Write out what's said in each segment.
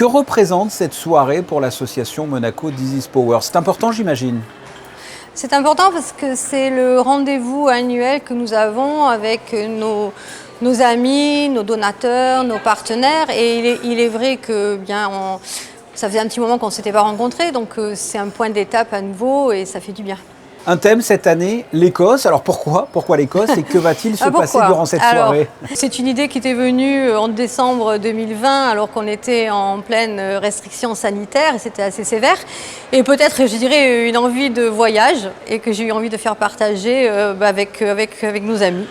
Que représente cette soirée pour l'association Monaco Disease Power? C'est important, j'imagine. C'est important parce que c'est le rendez-vous annuel que nous avons avec nos amis, nos donateurs, nos partenaires. Et il est vrai que ça faisait un petit moment qu'on ne s'était pas rencontrés, donc c'est un point d'étape à nouveau et ça fait du bien. Un thème cette année, l'Écosse. Alors pourquoi? Pourquoi l'Écosse et que va-t-il se passer durant cette soirée? C'est une idée qui était venue en décembre 2020 alors qu'on était en pleine restriction sanitaire et c'était assez sévère. Et peut-être, je dirais, une envie de voyage et que j'ai eu envie de faire partager avec nos amis.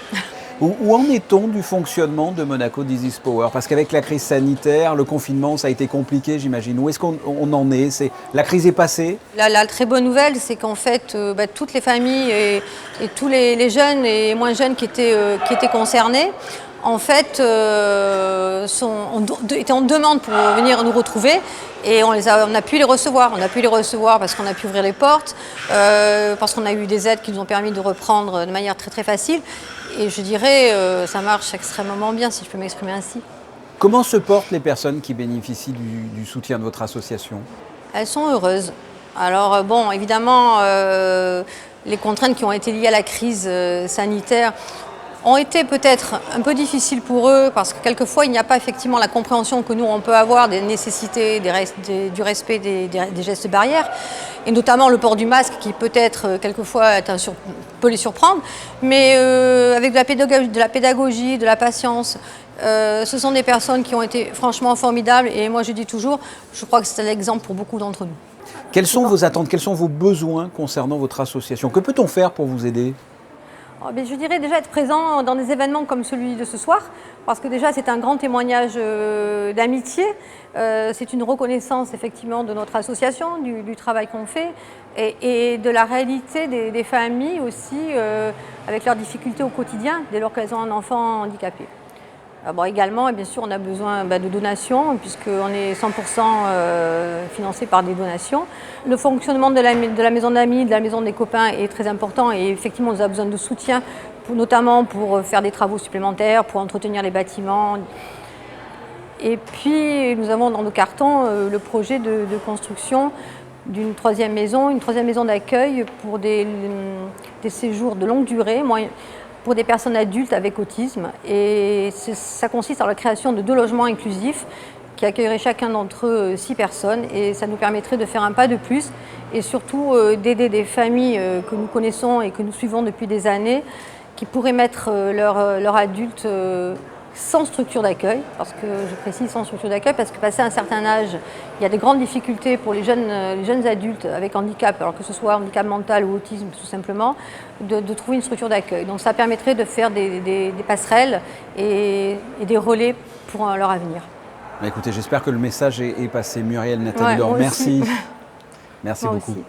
Où en est-on du fonctionnement de Monaco Disease Power? Parce qu'avec la crise sanitaire, le confinement, ça a été compliqué, j'imagine. Où est-ce qu'on en est? La crise est passée? La très bonne nouvelle, c'est qu'en fait, toutes les familles et tous les jeunes et moins jeunes qui étaient concernés, en fait, étaient en demande pour venir nous retrouver et on a pu les recevoir. On a pu les recevoir parce qu'on a pu ouvrir les portes, parce qu'on a eu des aides qui nous ont permis de reprendre de manière très très facile. Et je dirais, ça marche extrêmement bien, si je peux m'exprimer ainsi. Comment se portent les personnes qui bénéficient du soutien de votre association? Elles sont heureuses. Alors bon, évidemment, les contraintes qui ont été liées à la crise sanitaire ont été peut-être un peu difficiles pour eux parce que quelquefois il n'y a pas effectivement la compréhension que nous on peut avoir des nécessités, du respect des gestes barrières et notamment le port du masque qui peut-être quelquefois peut les surprendre, mais avec de la pédagogie, de la patience, ce sont des personnes qui ont été franchement formidables et moi je dis toujours, je crois que c'est l'exemple pour beaucoup d'entre nous. Quelles sont vos attentes, quels sont vos besoins concernant votre association? Que peut-on faire pour vous aider? Je dirais déjà être présent dans des événements comme celui de ce soir, parce que déjà c'est un grand témoignage d'amitié, c'est une reconnaissance effectivement de notre association, du travail qu'on fait et de la réalité des familles aussi avec leurs difficultés au quotidien dès lors qu'elles ont un enfant handicapé. Également, et bien sûr, on a besoin de donations puisqu'on est 100% financé par des donations. Le fonctionnement de la maison d'amis, de la maison des copains est très important et effectivement, on a besoin de soutien, notamment pour faire des travaux supplémentaires, pour entretenir les bâtiments. Et puis, nous avons dans nos cartons le projet de construction d'une troisième maison d'accueil pour des séjours de longue durée, pour des personnes adultes avec autisme. Et ça consiste en la création de 2 logements inclusifs qui accueilleraient chacun d'entre eux 6 personnes. Et ça nous permettrait de faire un pas de plus et surtout d'aider des familles que nous connaissons et que nous suivons depuis des années qui pourraient mettre leur adulte sans structure d'accueil, parce que je précise sans structure d'accueil, parce que passé un certain âge, il y a de grandes difficultés pour les jeunes adultes avec handicap, alors que ce soit handicap mental ou autisme tout simplement, de trouver une structure d'accueil. Donc ça permettrait de faire des passerelles et des relais pour leur avenir. Écoutez, j'espère que le message est passé. Muriel Nathalie Laure, merci. Merci Moi beaucoup. Aussi.